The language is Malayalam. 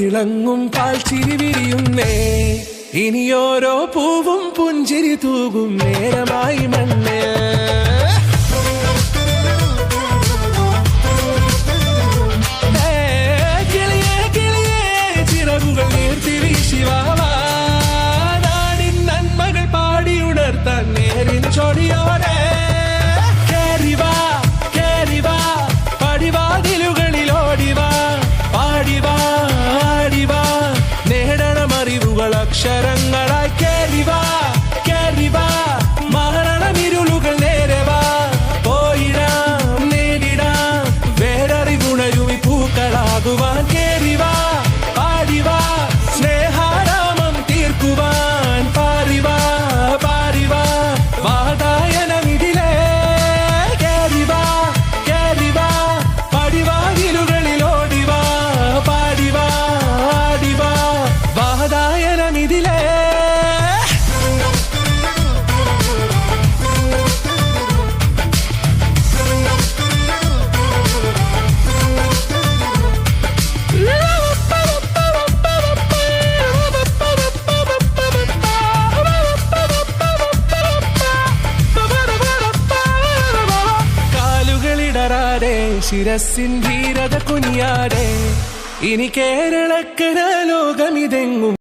തിളങ്ങും പാൽച്ചിരി വിരിയുന്നേ. ഇനിയോരോ പൂവും പുഞ്ചിരി തൂകും നേരമായി മണ്ണ്. കിളിയേ കിളിയേ ചിറകുകൾ നീർത്തി വീശിവാവാ. നാടിൻ നന്മകൾ പാടിയുണർത്താൻ നേരിൻ ചൊടിയോടെ. കേറിവാ കേറിവാ പടിവാതിലുകളിലോടിവാ. പാടിവാ ആടിവാ നേടണമറിവുകൾ അക്ഷരങ്ങളായി. കേറിവാ കേറിവാ മരണമിരുളുകൾ നേരവാ. പോയിടാം നേടിടാം വേററിവുണരുമി പൂക്കളാകുവാൻ. കേറിവാ പാടിവാ സ്നേഹാരാമം തീർക്കുവാൻ. പാറിവാ പാറിവാ വാതായനമിതിലേ. കേറിവാ കേറിവാ പടിവാതിലുകളിലോടിവാ. പാടിവാ ആടിവാ വാതായനമിതിലേ. കാലുകളിടറാതെ ശിരസിൻ ധീരത കുനിയാതെ. ഇനി കേരളക്കര ലോകമിതെങ്ങും